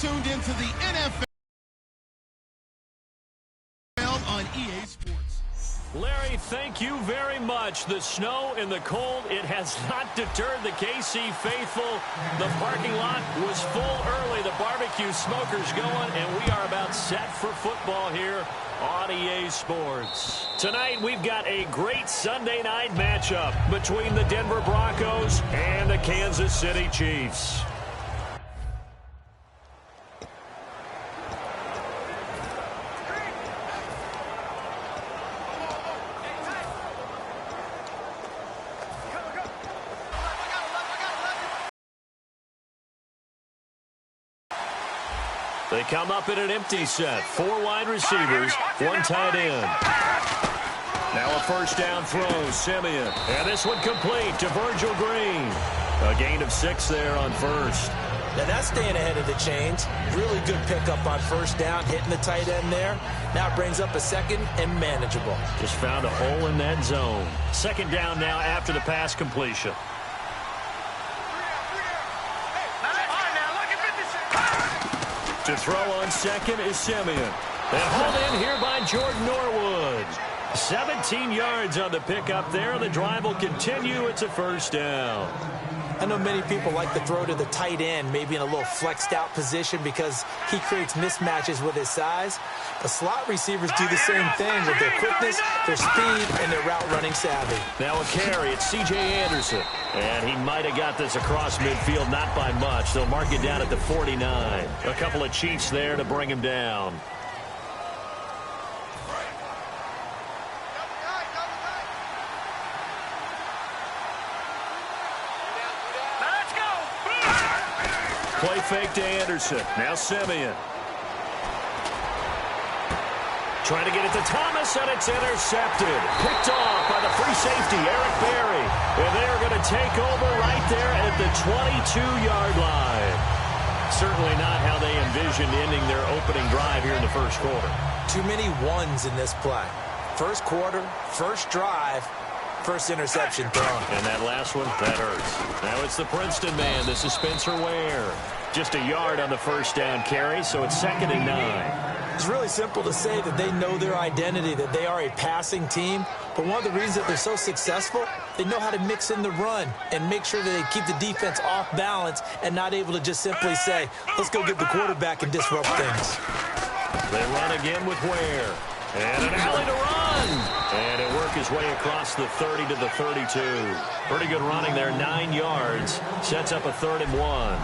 tuned into the NFL on EA Sports. Larry, thank you very much. The snow and the cold, it has not deterred the KC faithful. The parking lot was full early. The barbecue smoker's going, and we are about set for football here on EA Sports. Tonight, we've got a great Sunday night matchup between the Denver Broncos and the Kansas City Chiefs. They come up in an empty set. 4 wide receivers, 1 tight end. Now a first down throw, Simeon. And this one complete to Virgil Green. A gain of 6 there on first. Now that's staying ahead of the chains. Really good pickup on first down, hitting the tight end there. Now it brings up a second and manageable. Just found a hole in that zone. Second down now after the pass completion. To throw on second is Simeon. And hauled in here by Jordan Norwood. 17 yards on the pickup there. The drive will continue. It's a first down. I know many people like to throw to the tight end, maybe in a little flexed out position because he creates mismatches with his size. The slot receivers do the same thing with their quickness, their speed, and their route running savvy. Now a carry. It's C.J. Anderson. And he might have got this across midfield, not by much. They'll mark it down at the 49. A couple of Chiefs there to bring him down. Play fake to Anderson. Now Simeon. Trying to get it to Thomas, and it's intercepted. Picked off by the free safety, Eric Berry. And they're going to take over right there at the 22-yard line. Certainly not how they envisioned ending their opening drive here in the first quarter. Too many ones in this play. First quarter, first drive, first interception thrown. And that last one, that hurts. Now it's the Princeton man. This is Spencer Ware. Just a yard on the first down carry, so it's 2nd and 9. It's really simple to say that they know their identity, that they are a passing team. But one of the reasons that they're so successful, they know how to mix in the run and make sure that they keep the defense off balance and not able to just simply say, let's go get the quarterback and disrupt things. They run again with Ware. And an alley to run. And it worked his way across the 30 to the 32. Pretty good running there, 9 yards. Sets up a 3rd and 1.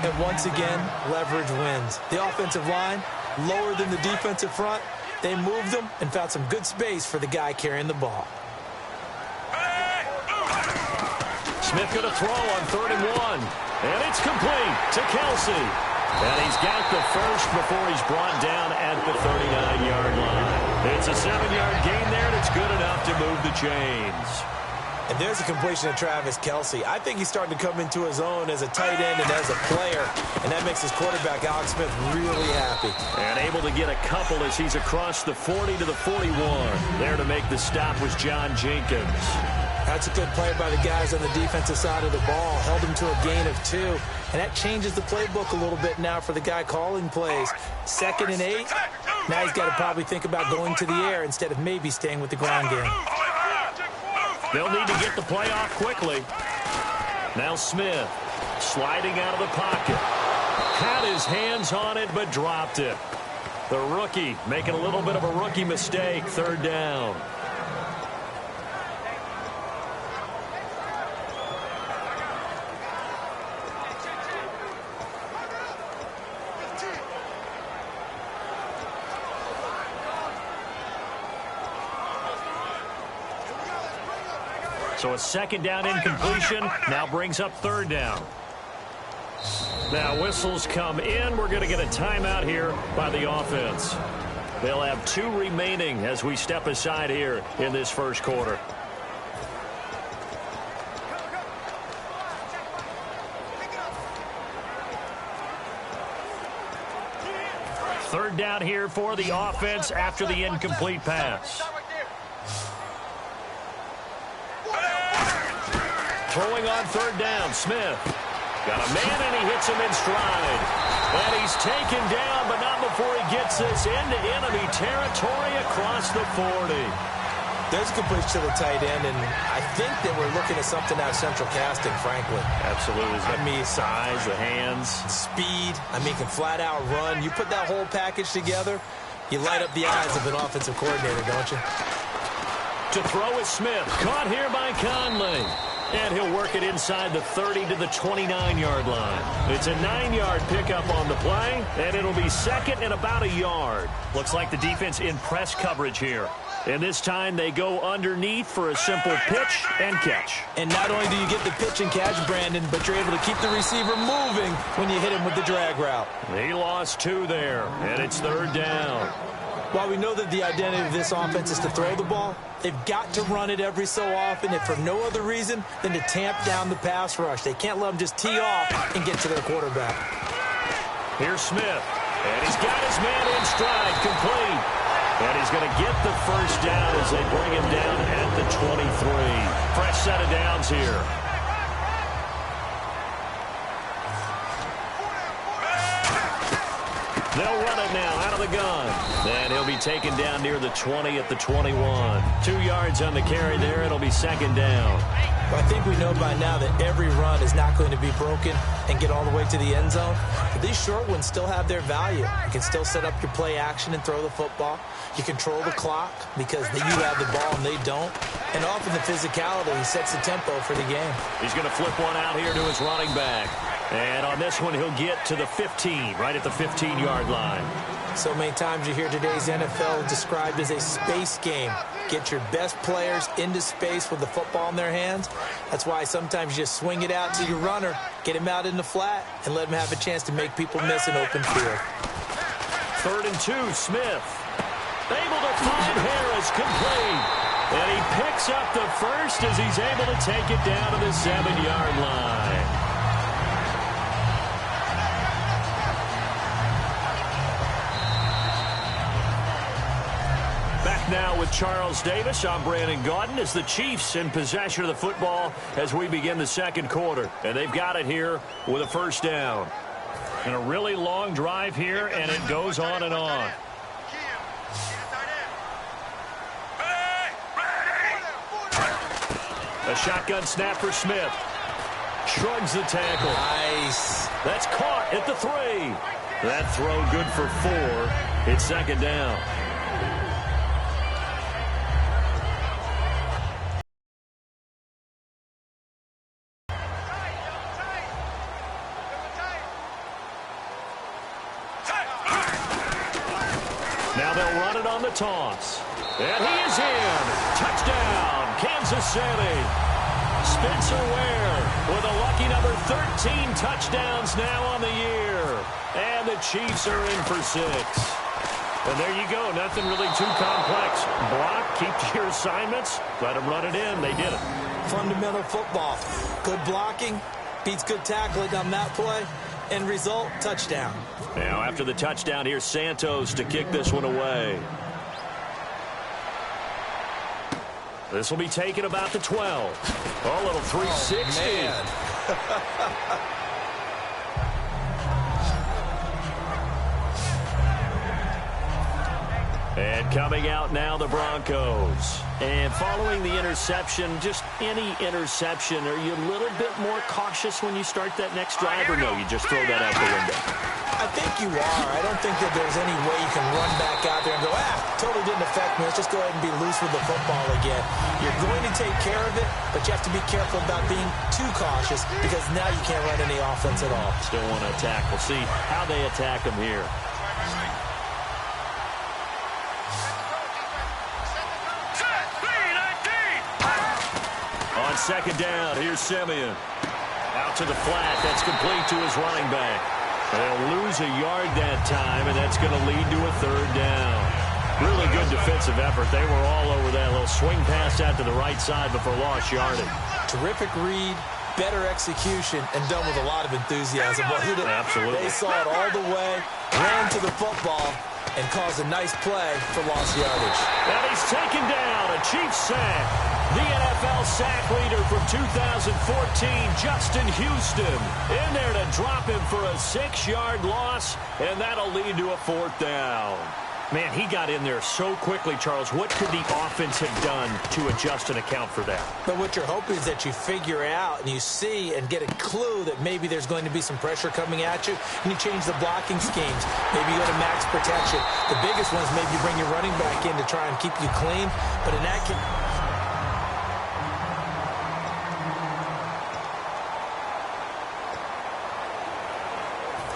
And once again, leverage wins. The offensive line, lower than the defensive front. They moved them and found some good space for the guy carrying the ball. Smith going to throw on 3rd and 1. And it's complete to Kelsey. And he's got the first before he's brought down at the 39-yard line. It's a 7-yard gain there, and it's good enough to move the chains. And there's a completion to Travis Kelsey. I think he's starting to come into his own as a tight end and as a player, and that makes his quarterback, Alex Smith, really happy. And able to get a couple as he's across the 40 to the 41. There to make the stop was John Jenkins. That's a good play by the guys on the defensive side of the ball. Held him to a gain of 2. And that changes the playbook a little bit now for the guy calling plays. 2nd and 8. Now he's got to probably think about going to the air instead of maybe staying with the ground game. They'll need to get the play off quickly. Now Smith sliding out of the pocket. Had his hands on it but dropped it. The rookie making a little bit of a rookie mistake. 3rd down. So a 2nd down incompletion now brings up 3rd down. Now whistles come in. We're going to get a timeout here by the offense. They'll have 2 remaining as we step aside here in this first quarter. Third down here for the offense after the incomplete pass. Throwing on 3rd down, Smith. Got a man, and he hits him in stride. And he's taken down, but not before he gets this into enemy territory across the 40. There's a good push to the tight end, and I think that we're looking at something out of central casting, frankly. Absolutely. I mean, size, the hands. Speed. I mean, can flat out run. You put that whole package together, you light up the eyes of an offensive coordinator, don't you? To throw is Smith. Caught here by Conley. And he'll work it inside the 30 to the 29-yard line. It's a 9-yard pickup on the play, and it'll be second and about a yard. Looks like the defense in press coverage here. And this time they go underneath for a simple pitch and catch. And not only do you get the pitch and catch, Brandon, but you're able to keep the receiver moving when you hit him with the drag route. He lost 2 there, and it's third down. While we know that the identity of this offense is to throw the ball, they've got to run it every so often, if for no other reason than to tamp down the pass rush. They can't let them just tee off and get to their quarterback. Here's Smith, and he's got his man in stride, complete. And he's going to get the first down as they bring him down at the 23. Fresh set of downs here. They'll run it now out of the gun. And he'll be taken down near the 20 at the 21. 2 yards on the carry there. It'll be second down. Well, I think we know by now that every run is not going to be broken and get all the way to the end zone. But these short ones still have their value. You can still set up your play action and throw the football. You control the clock because you have the ball and they don't. And often the physicality sets the tempo for the game. He's going to flip one out here to his running back. And on this one, he'll get to the 15, right at the 15-yard line. So many times you hear today's NFL described as a space game. Get your best players into space with the football in their hands. That's why sometimes you just swing it out to your runner, get him out in the flat, and let him have a chance to make people miss an open field. 3rd and 2, Smith. Able to find Harris, complete. And he picks up the first as he's able to take it down to the 7-yard line. Now with Charles Davis, I'm Brandon Gaudin as the Chiefs in possession of the football as we begin the second quarter. And they've got it here with a first down. And a really long drive here, and it goes on and on. A shotgun snap for Smith. Shrugs the tackle. Nice. That's caught at the 3. That throw good for 4. It's second down. Now they'll run it on the toss. And he is in. Touchdown, Kansas City. Spencer Ware with a lucky number 13 touchdowns now on the year. And the Chiefs are in for 6. And there you go. Nothing really too complex. Block, keep to your assignments. Let them run it in. They did it. Fundamental football. Good blocking beats good tackling on that play. End result, touchdown. Now after the touchdown, here's Santos to kick this one away. This will be taken about the 12. Oh, a little 360. Oh, man. And coming out now, the Broncos. And following the interception, just any interception, are you a little bit more cautious when you start that next drive, or no, you just throw that out the window? I think you are. I don't think that there's any way you can run back out there and go, totally didn't affect me. Let's just go ahead and be loose with the football again. You're going to take care of it, but you have to be careful about being too cautious because now you can't run any offense at all. Still want to attack. We'll see how they attack them here. On second down, here's Simeon. Out to the flat. That's complete to his running back. They'll lose a yard that time, and that's going to lead to a third down. Really good defensive effort. They were all over that little swing pass out to the right side before lost yardage. Terrific read, better execution, and done with a lot of enthusiasm. Absolutely. They saw it all the way, ran to the football, and caused a nice play for lost yardage. And he's taken down. A Chiefs sack. The NFL Overall sack leader from 2014, Justin Houston, in there to drop him for a 6-yard loss, and that'll lead to a 4th down. Man, he got in there so quickly, Charles. What could the offense have done to adjust and account for that? But what you're hoping is that you figure out and you see and get a clue that maybe there's going to be some pressure coming at you, and you change the blocking schemes. Maybe you go to max protection. The biggest one is maybe you bring your running back in to try and keep you clean. But in that case,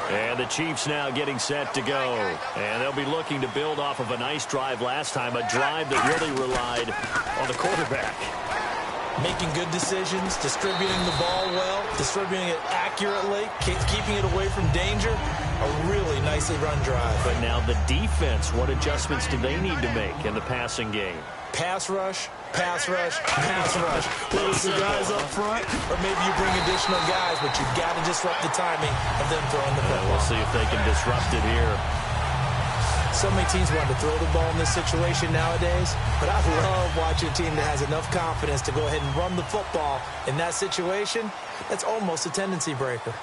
and the Chiefs now getting set to go. And they'll be looking to build off of a nice drive last time, a drive that really relied on the quarterback. making good decisions, distributing the ball well, distributing it accurately, keeping it away from danger. A really nicely run drive. But now the defense, what adjustments do they need to make in the passing game? Pass rush, pass rush, pass rush. Whether it's the guys up front or maybe you bring additional guys, but you've got to disrupt the timing of them throwing the football. We'll see if they can disrupt it here. So many teams want to throw the ball in this situation nowadays, but I love watching a team that has enough confidence to go ahead and run the football in that situation. That's almost a tendency breaker.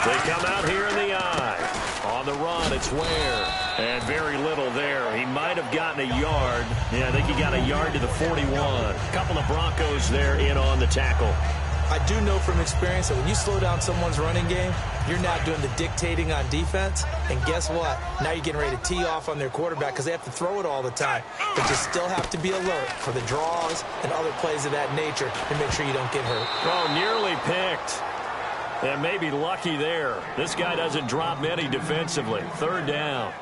They come out here in the eye. On the run, it's Ware. And very little there. He might have gotten a yard. Yeah, I think he got a yard to the 41. A couple of Broncos there in on the tackle. I do know from experience that when you slow down someone's running game, you're not doing the dictating on defense. And guess what? Now you're getting ready to tee off on their quarterback because they have to throw it all the time. But you still have to be alert for the draws and other plays of that nature to make sure you don't get hurt. Oh, nearly picked. And maybe lucky there. This guy doesn't drop many defensively. Third down.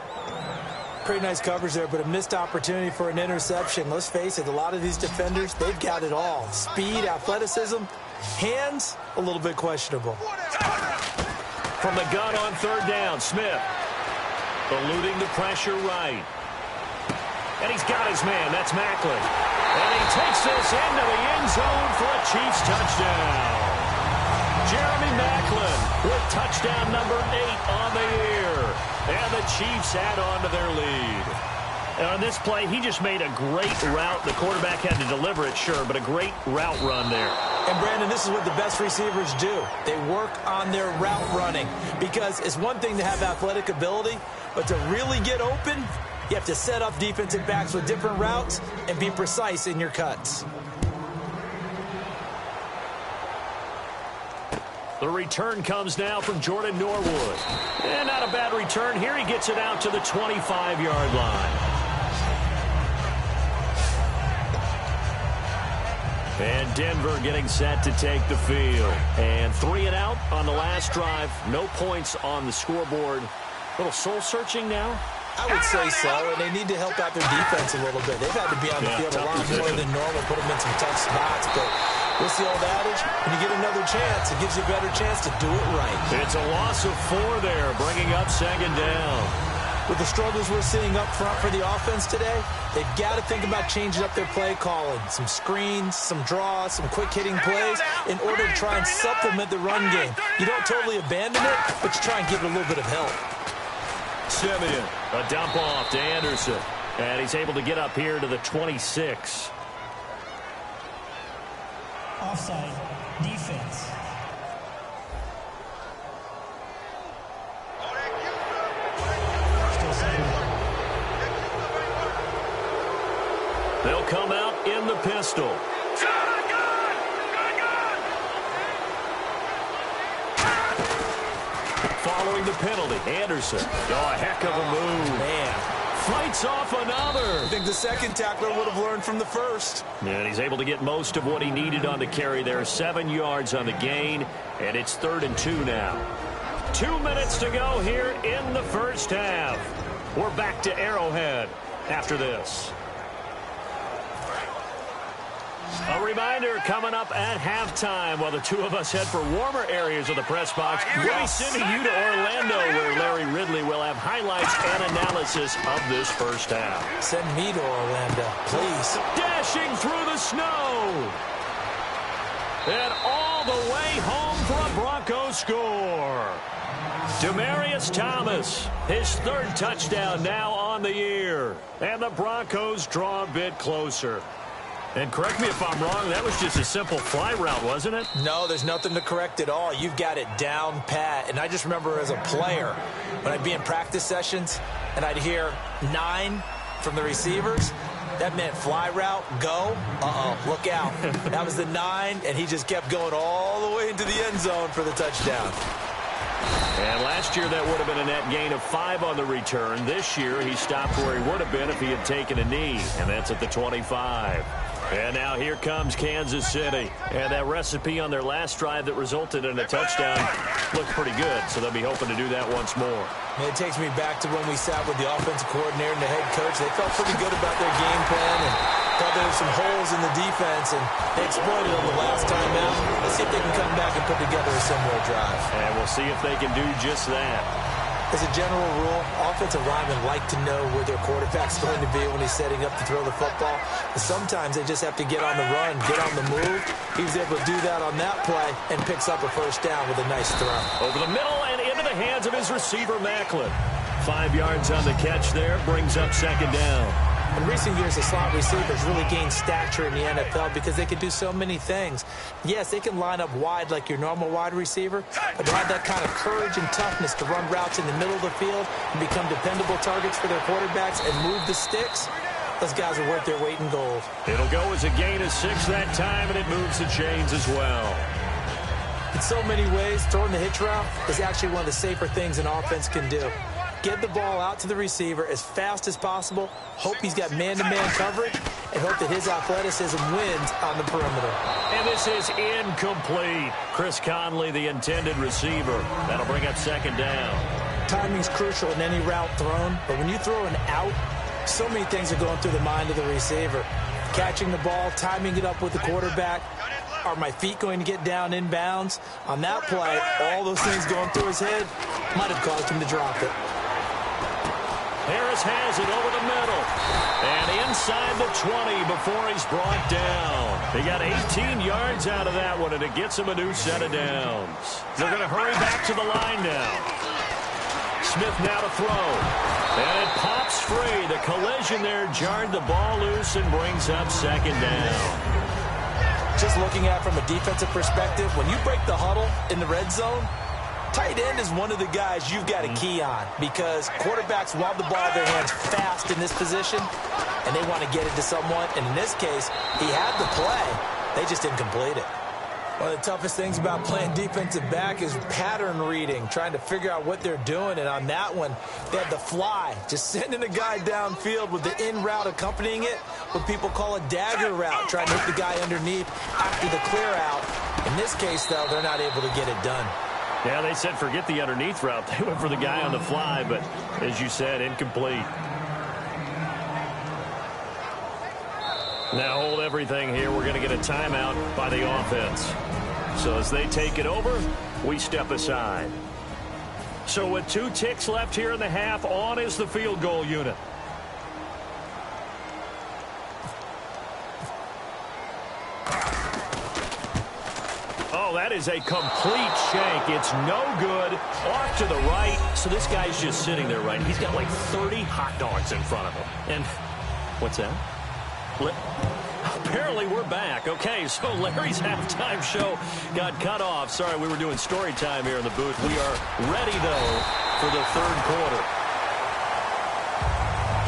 Pretty nice coverage there, but a missed opportunity for an interception. Let's face it, a lot of these defenders, they've got it all. Speed, athleticism, hands, a little bit questionable. From the gun on third down, Smith. Eluding the pressure right. And he's got his man. That's Macklin. And he takes this into the end zone for a Chiefs touchdown. Jeremy Macklin with touchdown number 8 on the year. And the Chiefs add on to their lead. And on this play, he just made a great route. The quarterback had to deliver it, sure, but a great route run there. And, Brandon, this is what the best receivers do. They work on their route running because it's one thing to have athletic ability, but to really get open, you have to set up defensive backs with different routes and be precise in your cuts. The return comes now from Jordan Norwood. And not a bad return here. He gets it out to the 25-yard line. And Denver getting set to take the field. And 3 and out on the last drive. No points on the scoreboard. A little soul-searching now. I would say so, and they need to help out their defense a little bit. They've had to be on the field a lot more than normal, put them in some tough spots, but what's the old adage? When you get another chance, it gives you a better chance to do it right. It's a loss of 4 there, bringing up second down. With the struggles we're seeing up front for the offense today, they've got to think about changing up their play calling. Some screens, some draws, some quick-hitting plays in order to try and supplement the run game. You don't totally abandon it, but you try and give it a little bit of help. Simeon, a dump off to Anderson. And he's able to get up here to the 26. Offside, defense. They'll come out in the pistol. Following the penalty, Anderson. Oh, a heck of a move. Man. Fights off another. I think the second tackler would have learned from the first. And he's able to get most of what he needed on the carry there. 7 yards on the gain, and it's 3rd and 2 now. 2 minutes to go here in the first half. We're back to Arrowhead after this. A reminder coming up at halftime while the two of us head for warmer areas of the press box. We'll be sending you to Orlando where Larry Ridley will have highlights and analysis of this first half. Send me to Orlando, please. Dashing through the snow. And all the way home for a Broncos score. Demaryius Thomas, his 3rd touchdown now on the year. And the Broncos draw a bit closer. And correct me if I'm wrong, that was just a simple fly route, wasn't it? No, there's nothing to correct at all. You've got it down pat. And I just remember as a player, when I'd be in practice sessions and I'd hear 9 from the receivers, that meant fly route, go, look out. That was the 9, and he just kept going all the way into the end zone for the touchdown. And last year, that would have been a net gain of 5 on the return. This year, he stopped where he would have been if he had taken a knee, and that's at the 25. And now here comes Kansas City. And that recipe on their last drive that resulted in a touchdown looked pretty good, so they'll be hoping to do that once more. And it takes me back to when we sat with the offensive coordinator and the head coach. They felt pretty good about their game plan and thought there were some holes in the defense, and they exploited them the last time out. Let's see if they can come back and put together a similar drive. And we'll see if they can do just that. As a general rule, offensive linemen like to know where their quarterback's going to be when he's setting up to throw the football. But sometimes they just have to get on the run, get on the move. He was able to do that on that play and picks up a first down with a nice throw. Over the middle and into the hands of his receiver, Macklin. 5 yards on the catch there, brings up second down. In recent years, the slot receivers really gained stature in the NFL because they can do so many things. Yes, they can line up wide like your normal wide receiver, but they have that kind of courage and toughness to run routes in the middle of the field and become dependable targets for their quarterbacks and move the sticks. Those guys are worth their weight in gold. It'll go as a gain of 6 that time, and it moves the chains as well. In so many ways, throwing the hitch route is actually one of the safer things an offense can do. Get the ball out to the receiver as fast as possible, hope he's got man-to-man coverage, and hope that his athleticism wins on the perimeter. And this is incomplete. Chris Conley, the intended receiver. That'll bring up second down. Timing's crucial in any route thrown, but when you throw an out, so many things are going through the mind of the receiver. Catching the ball, timing it up with the quarterback. Are my feet going to get down inbounds? On that play, all those things going through his head might have caused him to drop it. Harris has it over the middle. And inside the 20 before he's brought down. He got 18 yards out of that one, and it gets him a new set of downs. They're going to hurry back to the line now. Smith now to throw. And it pops free. The collision there jarred the ball loose and brings up second down. Just looking at it from a defensive perspective, when you break the huddle in the red zone, tight end is one of the guys you've got a key on because quarterbacks want the ball in their hands fast in this position, and they want to get it to someone. And in this case, he had the play. They just didn't complete it. One of the toughest things about playing defensive back is pattern reading, trying to figure out what they're doing. And on that one, they had the fly, just sending a guy downfield with the in route accompanying it, what people call a dagger route, trying to hit the guy underneath after the clear out. In this case, though, they're not able to get it done. Yeah, they said forget the underneath route. They went for the guy on the fly, but as you said, incomplete. Now hold everything here. We're going to get a timeout by the offense. So as they take it over, we step aside. So with 2 ticks left here in the half, on is the field goal unit. Oh, that is a complete shank. It's no good. Off to the right. So this guy's just sitting there, right? He's got like 30 hot dogs in front of him. And what's that? Apparently we're back. Okay, so Larry's halftime show got cut off. Sorry, we were doing story time here in the booth. We are ready, though, for the third quarter.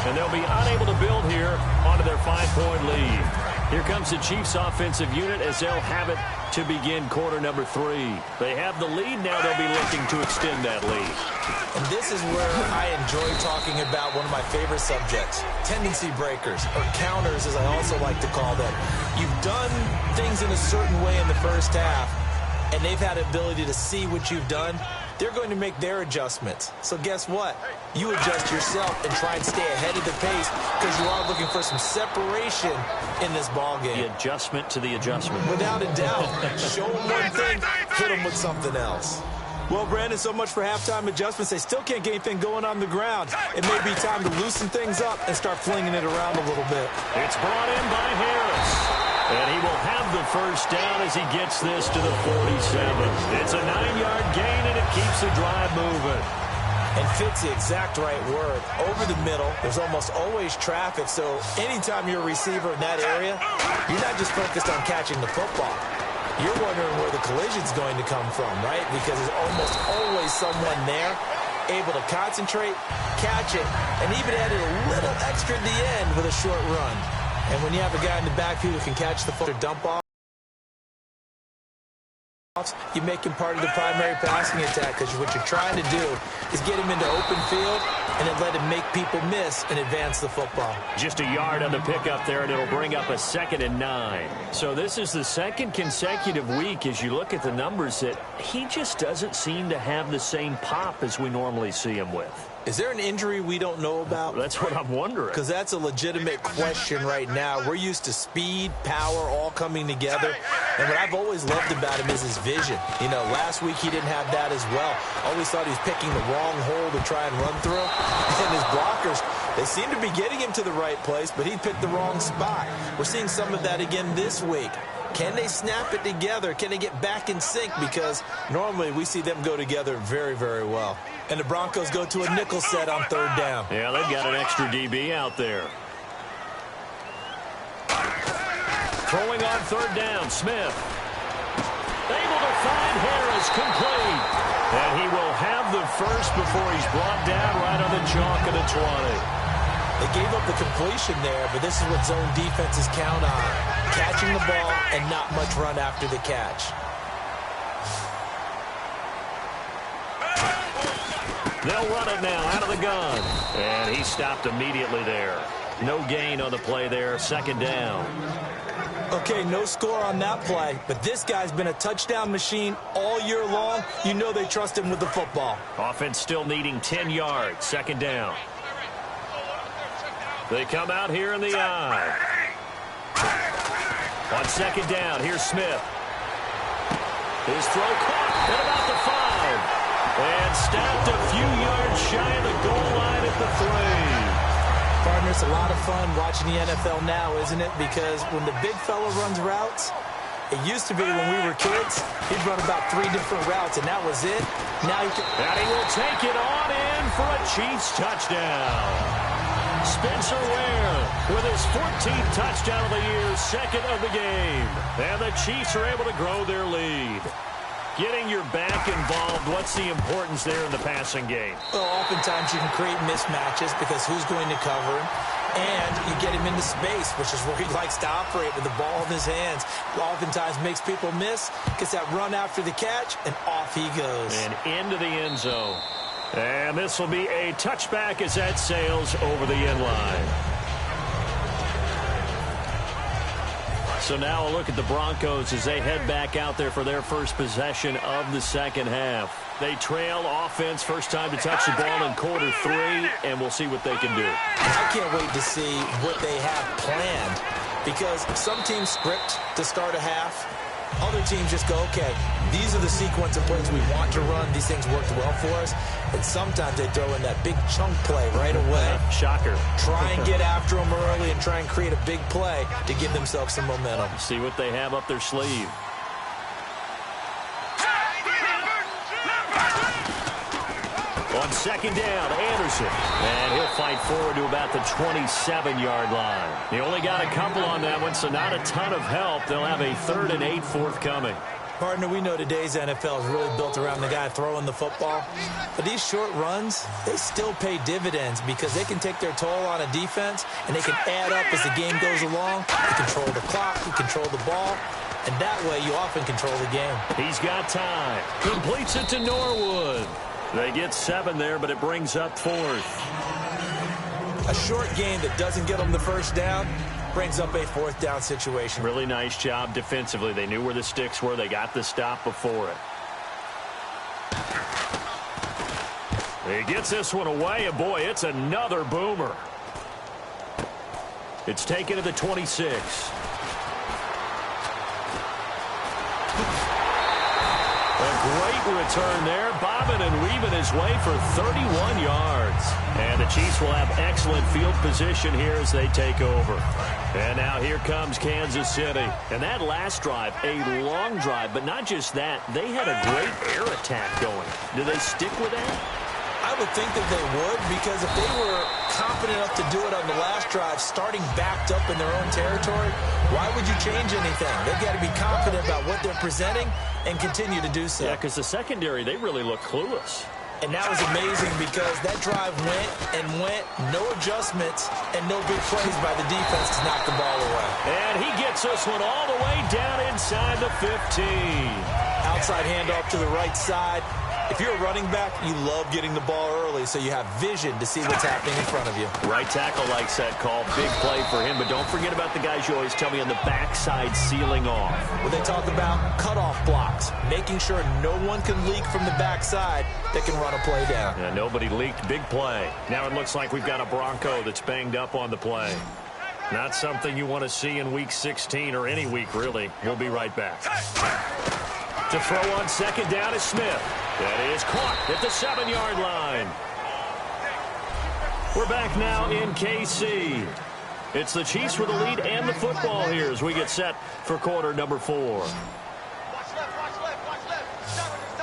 And they'll be unable to build here onto their 5-point lead. Here comes the Chiefs offensive unit as they'll have it to begin quarter number 3. They have the lead. Now they'll be looking to extend that lead. And this is where I enjoy talking about one of my favorite subjects, tendency breakers, or counters as I also like to call them. You've done things in a certain way in the first half, and they've had the ability to see what you've done. They're going to make their adjustments. So guess what? You adjust yourself and try and stay ahead of the pace because you are looking for some separation in this ball game. The adjustment to the adjustment. Without a doubt. Show them one thing, hit them with something else. Well, Brandon, so much for halftime adjustments. They still can't get anything going on the ground. It may be time to loosen things up and start flinging it around a little bit. It's brought in by Harris. And he will have the first down as he gets this to the 47. It's a 9-yard gain, and it keeps the drive moving. And fits the exact right word. Over the middle, there's almost always traffic, so anytime you're a receiver in that area, you're not just focused on catching the football. You're wondering where the collision's going to come from, right? Because there's almost always someone there able to concentrate, catch it, and even added a little extra at the end with a short run. And when you have a guy in the backfield who can catch the foot or dump off, you make him part of the primary passing attack, because what you're trying to do is get him into open field and then let him make people miss and advance the football. Just a yard on the pickup there, and it'll bring up a 2nd and 9. So this is the second consecutive week, as you look at the numbers, that he just doesn't seem to have the same pop as we normally see him with. Is there an injury we don't know about? That's what I'm wondering. Because that's a legitimate question right now. We're used to speed, power, all coming together. And what I've always loved about him is his vision. You know, last week he didn't have that as well. Always thought he was picking the wrong hole to try and run through. And his blockers, they seem to be getting him to the right place, but he picked the wrong spot. We're seeing some of that again this week. Can they snap it together? Can they get back in sync? Because normally we see them go together very, very well. And the Broncos go to a nickel set on 3rd down. Yeah, they've got an extra DB out there. Throwing on 3rd down, Smith. Able to find Harris, complete. And he will have the first before he's brought down right on the chalk of the 20. They gave up the completion there, but this is what zone defenses count on. Catching the ball and not much run after the catch. They'll run it now out of the gun. And he stopped immediately there. No gain on the play there, 2nd down. Okay, no score on that play, but this guy's been a touchdown machine all year long. You know they trust him with the football. Offense still needing 10 yards, 2nd down. They come out here in the eye. On 2nd down, here's Smith. His throw caught at about the 5. And stopped a few yards shy of the goal line at the 3. Partner, it's a lot of fun watching the NFL now, isn't it? Because when the big fella runs routes, it used to be when we were kids, he'd run about 3 different routes, and that was it. Now he can... And he will take it on in for a Chiefs touchdown. Spencer Ware with his 14th touchdown of the year, 2nd of the game. And the Chiefs are able to grow their lead. Getting your back involved, what's the importance there in the passing game? Well, oftentimes you can create mismatches because who's going to cover him? And you get him into space, which is where he likes to operate with the ball in his hands. Oftentimes makes people miss, gets that run after the catch, and off he goes. And into the end zone. And this will be a touchback as that sails over the end line. So now a look at the Broncos as they head back out there for their first possession of the 2nd half. They trail offense, first time to touch the ball in quarter 3, and we'll see what they can do. I can't wait to see what they have planned, because some teams script to start a half. Other teams just go, okay, these are the sequence of plays we want to run. These things worked well for us. And sometimes they throw in that big chunk play right away. Shocker. Try and get after them early and try and create a big play to give themselves some momentum. See what they have up their sleeve. On 2nd down, Anderson. And he'll fight forward to about the 27-yard line. He only got a couple on that one, so not a ton of help. They'll have a 3rd and 8 forthcoming. Partner, we know today's NFL is really built around the guy throwing the football. But these short runs, they still pay dividends because they can take their toll on a defense, and they can add up as the game goes along. You control the clock, you control the ball, and that way you often control the game. He's got time. Completes it to Norwood. They get 7 there, but it brings up 4th. A short game that doesn't get them the first down brings up a 4th down situation. Really nice job defensively. They knew where the sticks were. They got the stop before it. He gets this one away, and boy, it's another boomer. It's taken to the 26. A great return there, bobbing and weaving his way for 31 yards. And the Chiefs will have excellent field position here as they take over. And now here comes Kansas City. And that last drive, a long drive, but not just that. They had a great air attack going. Do they stick with that? I would think that they would, because if they were confident enough to do it on the last drive, starting backed up in their own territory, why would you change anything? They've got to be confident about what they're presenting and continue to do so. Yeah, because the secondary, they really look clueless. And that was amazing because that drive went and went, no adjustments, and no big plays by the defense to knock the ball away. And he gets this one all the way down inside the 15. Outside handoff to the right side. If you're a running back, you love getting the ball early so you have vision to see what's happening in front of you. Right tackle likes that call. Big play for him, but don't forget about the guys you always tell me on the backside sealing off. When they talk about cutoff blocks, making sure no one can leak from the backside that can run a play down. Yeah, nobody leaked. Big play. Now it looks like we've got a Bronco that's banged up on the play. Not something you want to see in Week 16 or any week, really. We'll be right back. To throw on second down is Smith. That is caught at the 7-yard line. We're back now in KC. It's the Chiefs with the lead and the football here as we get set for quarter number 4.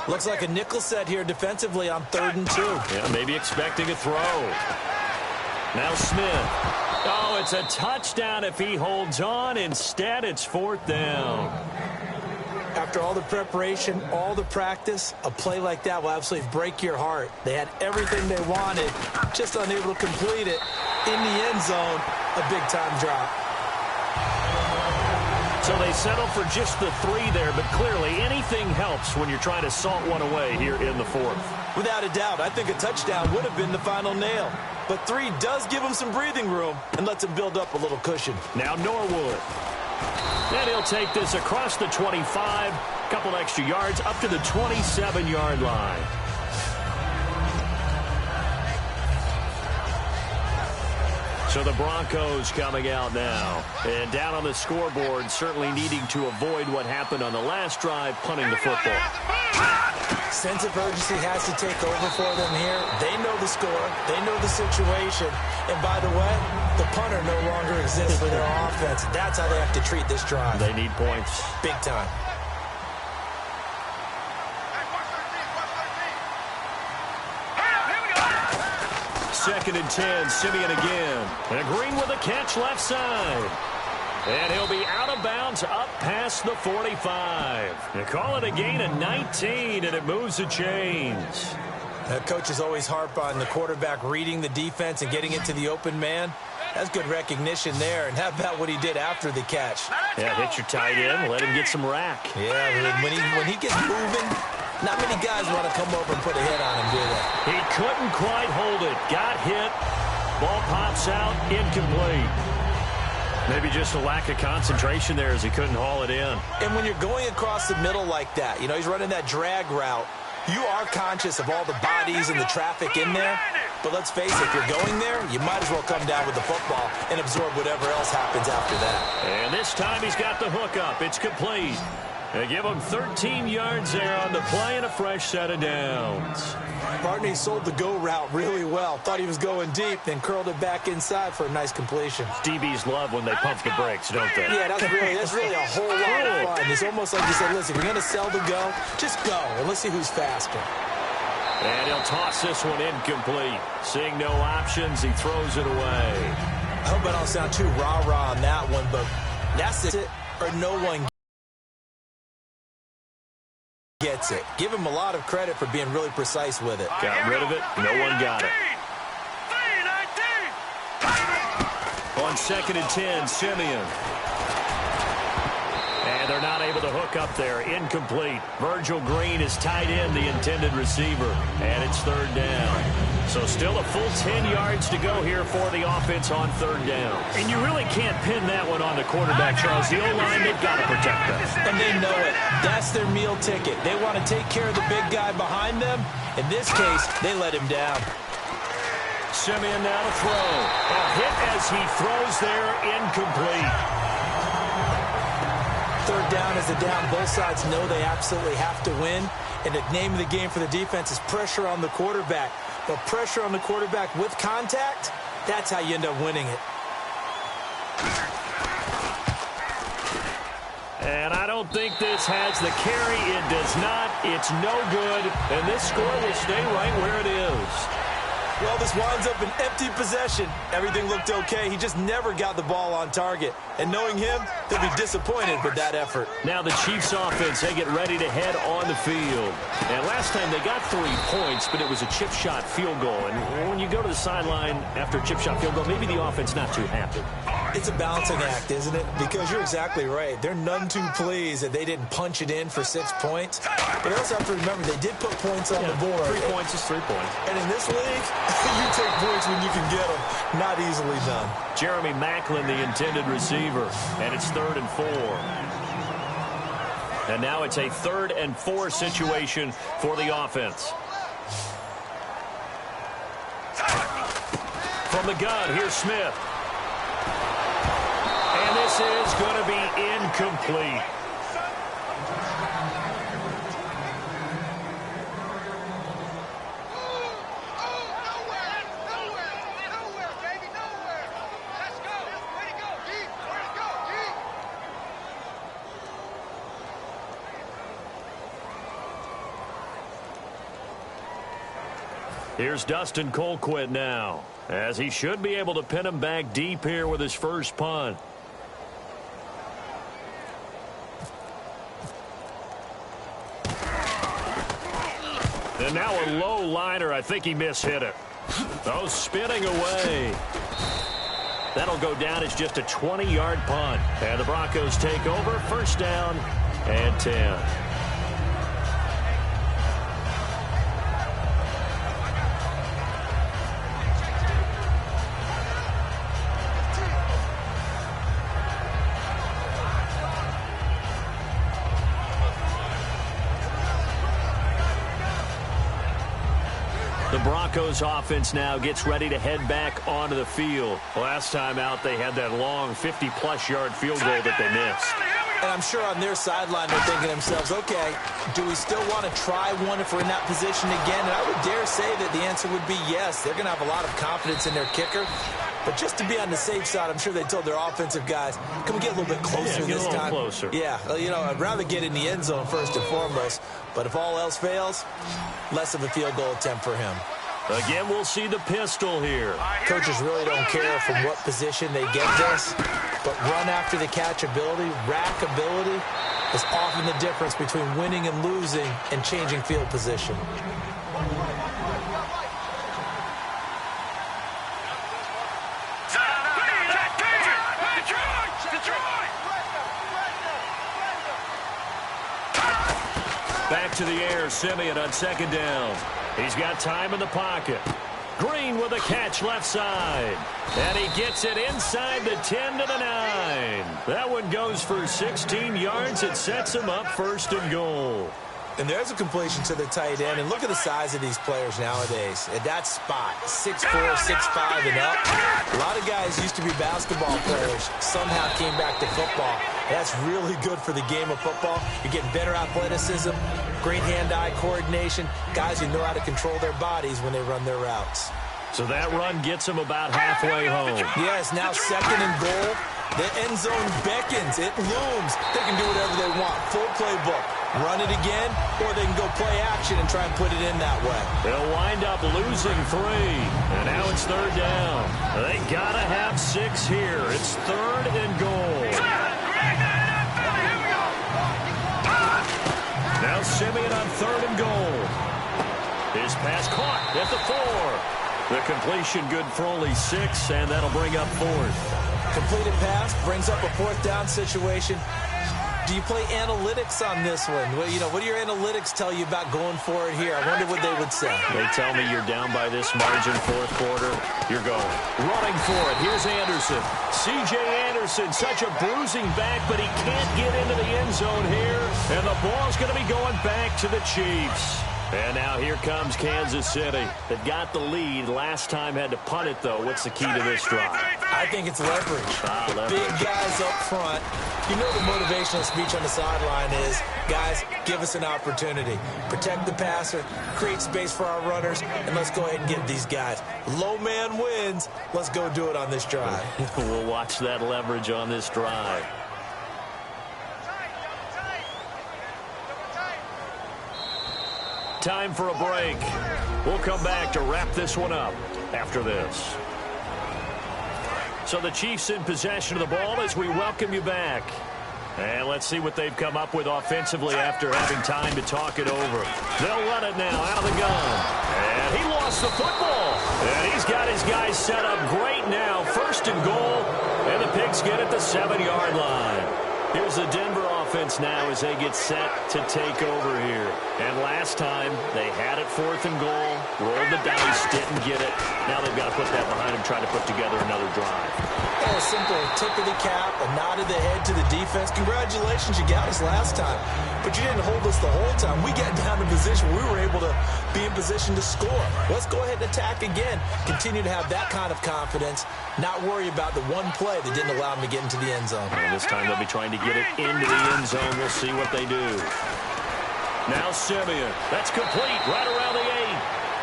Looks like a nickel set here defensively on 3rd and 2. Yeah, maybe expecting a throw. Now Smith. Oh, it's a touchdown if he holds on. Instead, it's 4th down. After all the preparation, all the practice, a play like that will absolutely break your heart. They had everything they wanted, just unable to complete it. In the end zone, a big-time drop. So they settle for just the 3 there, but clearly anything helps when you're trying to salt one away here in the 4th. Without a doubt, I think a touchdown would have been the final nail. But 3 does give them some breathing room and lets them build up a little cushion. Now Norwood. And he'll take this across the 25, couple extra yards up to the 27-yard line. So the Broncos coming out now. And down on the scoreboard, certainly needing to avoid what happened on the last drive, punting the football. Sense of urgency has to take over for them here. They know the score. They know the situation. And by the way, the punter no longer exists for their offense. That's how they have to treat this drive. They need points. Big time. Second and 10, Simeon again. And Green with a catch left side. And he'll be out of bounds up past the 45. They call it a gain of 19, and it moves the chains. Coaches always harp on the quarterback reading the defense and getting it to the open man. That's good recognition there. And how about what he did after the catch? Yeah, hit your tight end, let him get some rack. Yeah, when he gets moving, not many guys want to come over and put a hit on him, do they? He couldn't quite hold it. Got hit. Ball pops out, incomplete. Maybe just a lack of concentration there as he couldn't haul it in. And when you're going across the middle like that, you know, he's running that drag route, you are conscious of all the bodies and the traffic in there. But let's face it, if you're going there, you might as well come down with the football and absorb whatever else happens after that. And this time he's got the hook up. It's complete. They give him 13 yards there on the play and a fresh set of downs. Barney sold the go route really well. Thought he was going deep, then curled it back inside for a nice completion. DBs love when they pump the brakes, don't they? Yeah, that's really a whole lot of fun. It's almost like you said, listen, if you're going to sell the go, just go, and let's see who's faster. And he'll toss this one incomplete. Seeing no options, he throws it away. I hope I don't sound too rah-rah on that one, but that's it, or no one gets it. Give him a lot of credit for being really precise with it. Got rid of it. No one got it. On second and 10, Simeon. And they're not able to hook up there. Incomplete. Virgil Green is tied in, the intended receiver. And it's third down. So still a full 10 yards to go here for the offense on third down. And you really can't pin that one on the quarterback, Charles. The O-line, they've got to protect them. And they know it. That's their meal ticket. They want to take care of the big guy behind them. In this case, they let him down. Simeon now to throw. A hit as he throws there, incomplete. Third down is a down. Both sides know they absolutely have to win. And the name of the game for the defense is pressure on the quarterback. But pressure on the quarterback with contact, that's how you end up winning it. And I don't think this has the carry. It does not. It's no good. And this score will stay right where it is. Well, this winds up an empty possession. Everything looked okay. He just never got the ball on target. And knowing him, he'll be disappointed with that effort. Now the Chiefs offense, they get ready to head on the field. And last time they got 3 points, but it was a chip shot field goal. And when you go to the sideline after a chip shot field goal, maybe the offense not too happy. It's a balancing act, isn't it? Because you're exactly right. They're none too pleased that they didn't punch it in for 6 points. But you also have to remember they did put points on the board. 3 points is 3 points. And in this league, you take points when you can get them. Not easily done. Jeremy Maclin, the intended receiver. And it's 3rd and 4. And now it's a 3rd and 4 situation for the offense. From the gun, here's Smith. And this is going to be incomplete. Here's Dustin Colquitt now, as he should be able to pin him back deep here with his first punt. And now a low liner. I think he mishit it. Oh, spinning away. That'll go down as just a 20-yard punt. And the Broncos take over. 1st down and 10. The Broncos offense now gets ready to head back onto the field. Last time out, they had that long 50-plus yard field goal that they missed. And I'm sure on their sideline they're thinking to themselves, okay, do we still want to try one if we're in that position again? And I would dare say that the answer would be yes. They're going to have a lot of confidence in their kicker. But just to be on the safe side, I'm sure they told their offensive guys, can we get a little bit closer this time? Closer. Yeah, you know, I'd rather get in the end zone first and foremost. But if all else fails, less of a field goal attempt for him. Again, we'll see the pistol here. Coaches really don't care from what position they get this, but run after the catch ability, rack ability, is often the difference between winning and losing and changing field position. Back to the air, Simeon on 2nd down. He's got time in the pocket. Green with a catch left side. And he gets it inside the 10 to the 9. That one goes for 16 yards. It sets him up 1st and goal. And there's a completion to the tight end. And look at the size of these players nowadays. At that spot, 6'4", 6'5", and up. A lot of guys used to be basketball players. Somehow came back to football. That's really good for the game of football. You're getting better athleticism, great hand-eye coordination, guys who know how to control their bodies when they run their routes. So that run gets them about halfway home. Yes, now 2nd and goal. The end zone beckons. It looms. They can do whatever they want. Full playbook. Run it again, or they can go play action and try and put it in that way. They'll wind up losing 3. And now it's 3rd down. They got to have 6 here. It's 3rd and goal. Now Simeon on 3rd and goal. His pass caught at the 4. The completion good for only 6, and that'll bring up 4th. Completed pass brings up a 4th down situation. Do you play analytics on this one? Well, you know, what do your analytics tell you about going for it here? I wonder what they would say. They tell me you're down by this margin 4th quarter. You're going. Running for it. Here's Anderson. C.J. Anderson, such a bruising back, but he can't get into the end zone here. And the ball's going to be going back to the Chiefs. And now here comes Kansas City. That got the lead. Last time had to punt it, though. What's the key to this drive? I think it's leverage. Leverage. Big guys up front. You know the motivational speech on the sideline is, guys, give us an opportunity. Protect the passer, create space for our runners, and let's go ahead and get these guys. Low man wins. Let's go do it on this drive. We'll watch that leverage on this drive. time for a break. We'll come back to wrap this one up after this. So the Chiefs in possession of the ball as we welcome you back. And let's see what they've come up with offensively after having time to talk it over. They'll run it now out of the gun. And he lost the football. And he's got his guys set up great now. First and goal. And the Pigs get at the 7-yard line. Here's the Denver offense now as they get set to take over here. And last time, they had it 4th and goal, rolled the dice, didn't get it. Now they've got to put that behind them, try to put together another drive. A simple tip of the cap, a nod of the head to the defense. Congratulations, you got us last time. But you didn't hold us the whole time. We got down in position. We were able to be in position to score. Let's go ahead and attack again. Continue to have that kind of confidence. Not worry about the one play that didn't allow them to get into the end zone. And this time they'll be trying to get it into the end zone. We'll see what they do. Now Simeon. That's complete right around the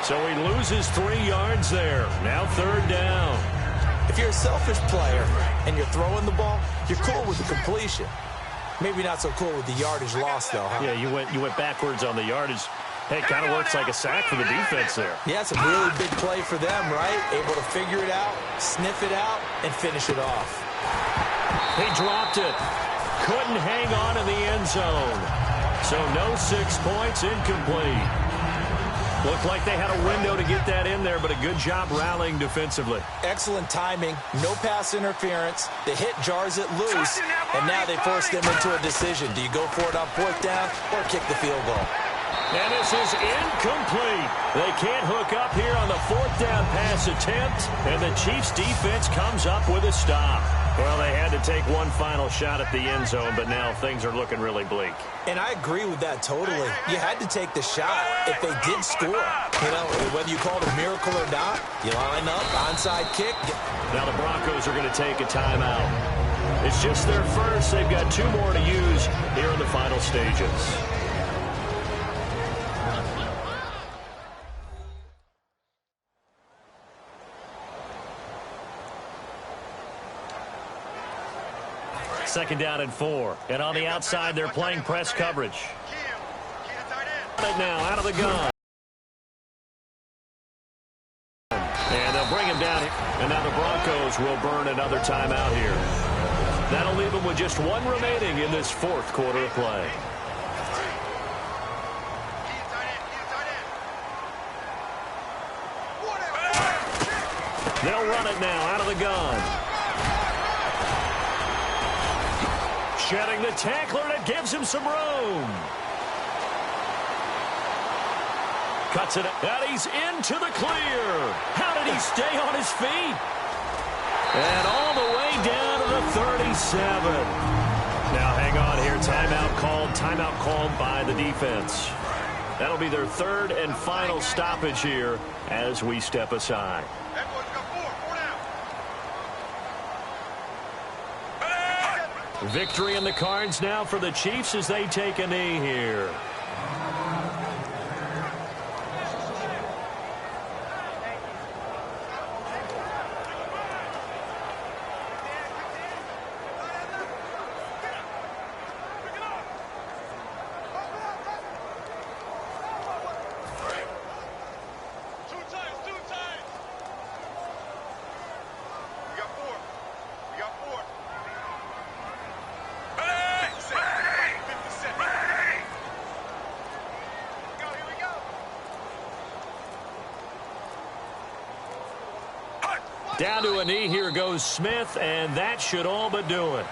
8. So he loses 3 yards there. Now 3rd down. If you're a selfish player and you're throwing the ball, you're cool with the completion. Maybe not so cool with the yardage loss, though, huh? Yeah, you went backwards on the yardage. Hey, it kind of works like a sack for the defense there. Yeah, it's a really big play for them, right? Able to figure it out, sniff it out, and finish it off. He dropped it. Couldn't hang on in the end zone. So no 6 points, incomplete. Looked like they had a window to get that in there, but a good job rallying defensively. Excellent timing, no pass interference. The hit jars it loose, and now they force them into a decision. Do you go for it on 4th down or kick the field goal? And this is incomplete. They can't hook up here on the 4th down pass attempt, and the Chiefs defense comes up with a stop. Well, they had to take one final shot at the end zone, but now things are looking really bleak. And I agree with that totally. You had to take the shot if they did score. You know, whether you call it a miracle or not, you line up, onside kick. Now the Broncos are going to take a timeout. It's just their first. They've got 2 more to use here in the final stages. Second down and 4. And on the outside, they're playing press coverage. Now out of the gun. And they'll bring him down. And now the Broncos will burn another timeout here. That'll leave them with just 1 remaining in this 4th quarter of play. They'll run it now out of the gun. Shedding the tackler, and it gives him some room. Cuts it up, and he's into the clear. How did he stay on his feet? And all the way down to the 37. Now hang on here, timeout called by the defense. That'll be their 3rd and final stoppage here as we step aside. Victory in the cards now for the Chiefs as they take a knee here. Down to a knee, here goes Smith, and that should all but do it.